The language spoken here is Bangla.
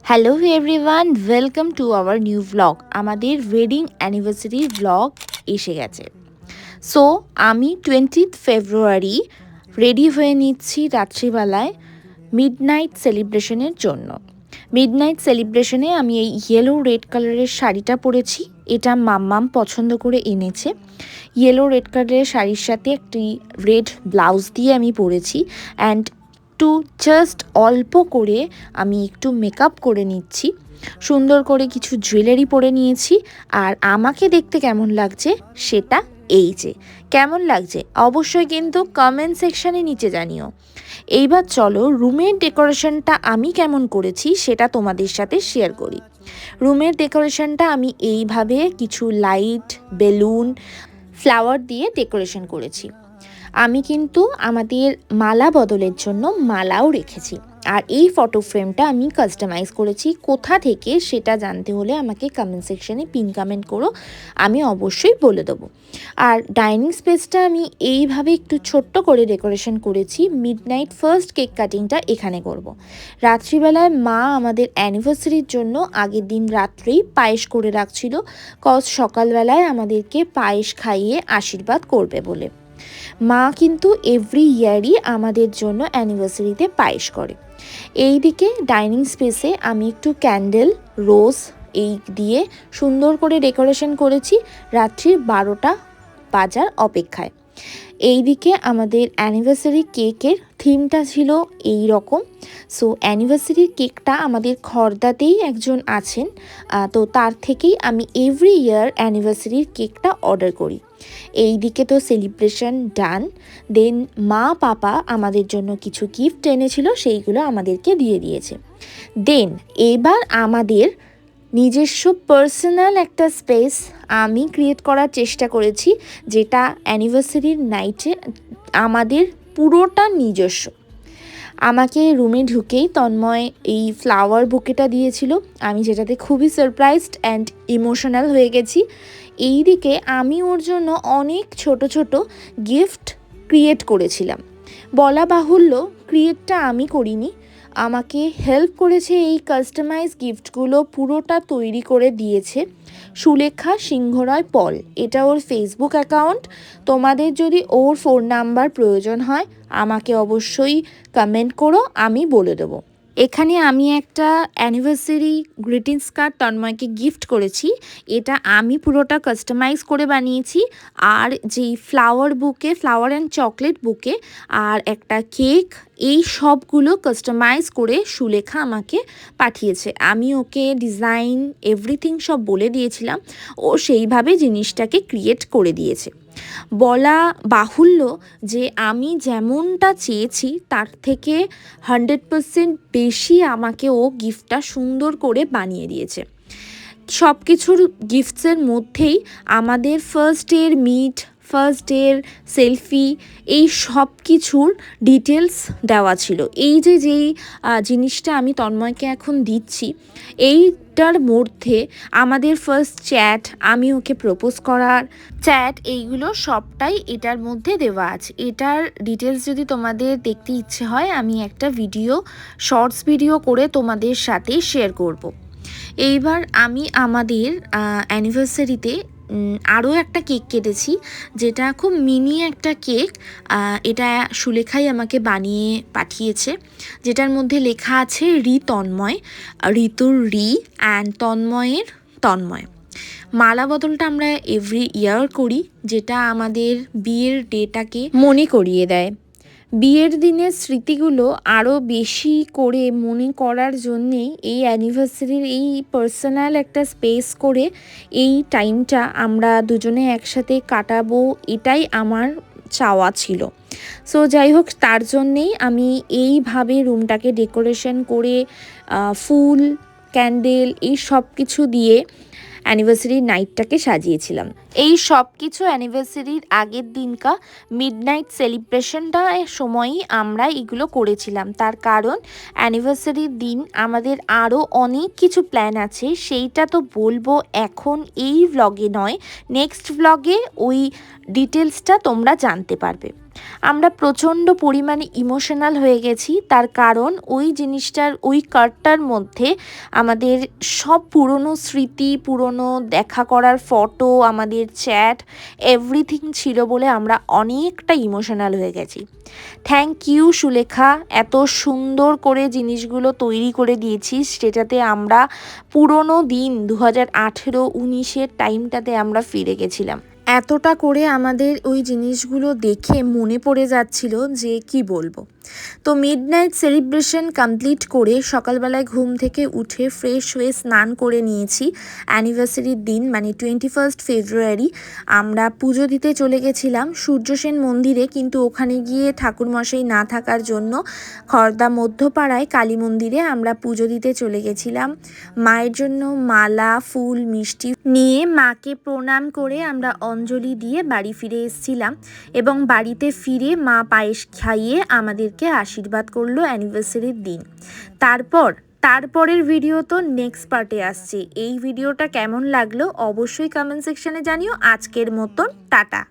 Hello everyone, welcome to our new blog. আমাদের ওয়েডিং অ্যানিভার্সারি ব্লগ এসে গেছে। সো আমি 20th ফেব্রুয়ারি রেডি হয়ে নিচ্ছি রাত্রিবেলায় মিডনাইট সেলিব্রেশনের জন্য। মিডনাইট সেলিব্রেশনে আমি এই ইয়েলো রেড কালারের শাড়িটা পরেছি। এটা মাম্মাম পছন্দ করে এনেছে। ইয়েলো রেড কালারের শাড়ির সাথে একটি রেড ব্লাউজ দিয়ে আমি পরেছি। অ্যান্ড একটু জাস্ট অল্প করে আমি একটু মেকআপ করে নিচ্ছি, সুন্দর করে কিছু জুয়েলারি পরে নিয়েছি। আর আমাকে দেখতে কেমন লাগছে সেটা এই যে কেমন লাগছে অবশ্যই কিন্তু কমেন্ট সেকশানে নিচে জানিও। এইবার চলো রুমের ডেকোরেশনটা আমি কেমন করেছি সেটা তোমাদের সাথে শেয়ার করি। রুমের ডেকোরেশনটা আমি এইভাবে কিছু লাইট, বেলুন, ফ্লাওয়ার দিয়ে ডেকোরেশন করেছি। আমি কিন্তু আমাদের মালা বদলের জন্য মালাও রেখেছি। আর এই ফটো ফ্রেমটা আমি কাস্টমাইজ করেছি কোথা থেকে সেটা জানতে হলে আমাকে কমেন্ট সেকশানে পিন কমেন্ট করো, আমি অবশ্যই বলে দেবো। আর ডাইনিং স্পেসটা আমি এইভাবে একটু ছোট্ট করে ডেকোরেশন করেছি। মিডনাইট ফার্স্ট কেক কাটিংটা এখানে করব। রাত্রিবেলায় মা আমাদের অ্যানিভার্সারির জন্য আগের দিন রাত্রেই পায়েস করে রাখছিল, কজ সকালবেলায় আমাদেরকে পায়েস খাইয়ে আশীর্বাদ করবে বলে। মা কিন্তু এভরি ইয়ারই আমাদের জন্য অ্যানিভার্সারিতে পায়েস করে। এই দিকে ডাইনিং স্পেসে আমি একটু ক্যান্ডেল, রোজ এই দিয়ে সুন্দর করে ডেকোরেশন করেছি রাত্রির 12টা বাজার অপেক্ষায়। এই দিকে আমাদের অ্যানিভার্সারি কেকের থিমটা ছিল এই রকম। সো অ্যানিভার্সারির কেকটা আমাদের খর্দাতেই একজন আছেন, তো তার থেকেই আমি এভরি ইয়ার অ্যানিভার্সারির কেকটা অর্ডার করি। এই দিকে তো সেলিব্রেশন ডান। দেন মা পাপা আমাদের জন্য কিছু গিফট এনেছিল, সেইগুলো আমাদেরকে দিয়ে দিয়েছে। দেন এবার আমাদের নিজস্ব পার্সোনাল একটা স্পেস আমি ক্রিয়েট করার চেষ্টা করেছি, যেটা অ্যানিভার্সারির নাইটে আমাদের পুরোটা নিজস্ব। আমাকে রুমে ঢুকেই তন্ময় এই ফ্লাওয়ার বুকেটা দিয়েছিল, আমি যেটাতে খুবই সারপ্রাইজড অ্যান্ড ইমোশনাল হয়ে গেছি। এই দিকে আমি ওর জন্য অনেক ছোট ছোট গিফট ক্রিয়েট করেছিলাম। বলা বাহুল্য ক্রিয়েটটা আমি করিনি, আমাকে হেল্প করেছে এই কাস্টমাইজ গিফটগুলো পুরোটা তৈরি করে দিয়েছে সুলেখা সিংহরায় পল। এটা ওর ফেসবুক অ্যাকাউন্ট। তোমাদের যদি ওর ফোন নাম্বার প্রয়োজন হয় আমাকে অবশ্যই কমেন্ট করো, আমি বলে দেবো। এখানে আমি একটা অ্যানিভার্সারি গ্রিটিংস কার্ড তন্ময়কে গিফট করেছি। এটা আমি পুরোটা কাস্টমাইজ করে বানিয়েছি। আর যেই ফ্লাওয়ার বুকে, ফ্লাওয়ার অ্যান্ড চকলেট বুকে আর একটা কেক, এই সবগুলো কাস্টমাইজ করে সুলেখা আমাকে পাঠিয়েছে। আমি ওকে ডিজাইন এভরিথিং সব বলে দিয়েছিলাম, ও সেইভাবে জিনিসটাকে ক্রিয়েট করে দিয়েছে। বলা বাহুল্য যে আমি যেমনটা চেয়েছি তার থেকে 100% বেশি আমাকে ও গিফটটা সুন্দর করে বানিয়ে দিয়েছে। সব কিছুর গিফটসের মধ্যেই আমাদের ফার্স্ট ডের মিট, ফার্স্ট ডের সেলফি, এই সব কিছুর ডিটেলস দেওয়া ছিল। এই যেই জিনিসটা আমি তন্ময়কে এখন দিচ্ছি, এইটার মধ্যে আমাদের ফার্স্ট চ্যাট, আমি ওকে প্রপোজ করার চ্যাট, এইগুলো সবটাই এটার মধ্যে দেওয়া আছে। এটার ডিটেলস যদি তোমাদের দেখতে ইচ্ছে হয় আমি একটা ভিডিও, শর্টস ভিডিও করে তোমাদের সাথে শেয়ার করব। এইবার আমি আমাদের অ্যানিভার্সারিতে আরও একটা কেক কেটেছি, যেটা খুব মিনি একটা কেক। এটা সুলেখাই আমাকে বানিয়ে পাঠিয়েছে, যেটার মধ্যে লেখা আছে রি তন্ময়, ঋতুর রি অ্যান্ড তন্ময়ের তন্ময়। মালা বদলটা আমরা এভরি ইয়ার করি, যেটা আমাদের বিয়ের ডেটাকে মনে করিয়ে দেয়। বিয়ের দিনের স্মৃতিগুলো আরও বেশি করে মনে করার জন্যেই এই অ্যানিভার্সারির এই পার্সোনাল একটা স্পেস করে এই টাইমটা আমরা দুজনে একসাথে কাটাবো, এটাই আমার চাওয়া ছিল। সো যাই হোক, তার জন্যেই আমি এইভাবে রুমটাকে ডেকোরেশন করে ফুল, ক্যান্ডেল এই সব কিছু দিয়ে অ্যানিভার্সারির নাইটটাকে সাজিয়েছিলাম। এই সব কিছু অ্যানিভার্সারির আগের দিনকা মিডনাইট সেলিব্রেশনটার সময়ই আমরা এগুলো করেছিলাম। তার কারণ অ্যানিভার্সারির দিন আমাদের আরও অনেক কিছু প্ল্যান আছে, সেইটা তো বলবো এখন এই ভ্লগে নয়, নেক্সট ভ্লগে ওই ডিটেলসটা তোমরা জানতে পারবে। আমরা প্রচণ্ড পরিমাণে ইমোশনাল হয়ে গেছি, তার কারণ ওই জিনিসটার ওই কার্ডটার মধ্যে আমাদের সব পুরনো স্মৃতি, পুরনো দেখা করার ফটো, আমাদের চ্যাট এভরিথিং ছিল বলে আমরা অনেকটা ইমোশনাল হয়ে গেছি। থ্যাংক ইউ সুলেখা, এত সুন্দর করে জিনিসগুলো তৈরি করে দিয়েছিস, সেটাতে আমরা পুরনো দিন 2018-19-এর টাইমটাতে আমরা ফিরে গেছিলাম। এতটা করে আমাদের ওই জিনিসগুলো দেখে মনে পড়ে যাচ্ছিল যে কি বলবো। তো মিডনাইট সেলিব্রেশন কমপ্লিট করে সকালবেলায় ঘুম থেকে উঠে ফ্রেশ হয়ে স্নান করে নিয়েছি। অ্যানিভার্সারির দিন মানে 21 ফেব্রুয়ারি আমরা পুজো দিতে চলে গেছিলাম সূর্যসেন মন্দিরে, কিন্তু ওখানে গিয়ে ঠাকুরমশাই না থাকার জন্য খড়দা মধ্যপাড়ায় কালী মন্দিরে আমরা পুজো দিতে চলে গেছিলাম। মায়ের জন্য মালা, ফুল, মিষ্টি নিয়ে মাকে প্রণাম করে আমরা অঞ্জলি দিয়ে বাড়ি ফিরে এসেছিলাম এবং বাড়িতে ফিরে মা পায়েস খাইয়ে আমাদেরকে আশীর্বাদ করলো অ্যানিভার্সারির দিন। তারপরের ভিডিও তো নেক্সট পার্টে আসছে। এই ভিডিওটা কেমন লাগলো অবশ্যই কমেন্ট সেকশনে জানিও। আজকের মতন টাটা।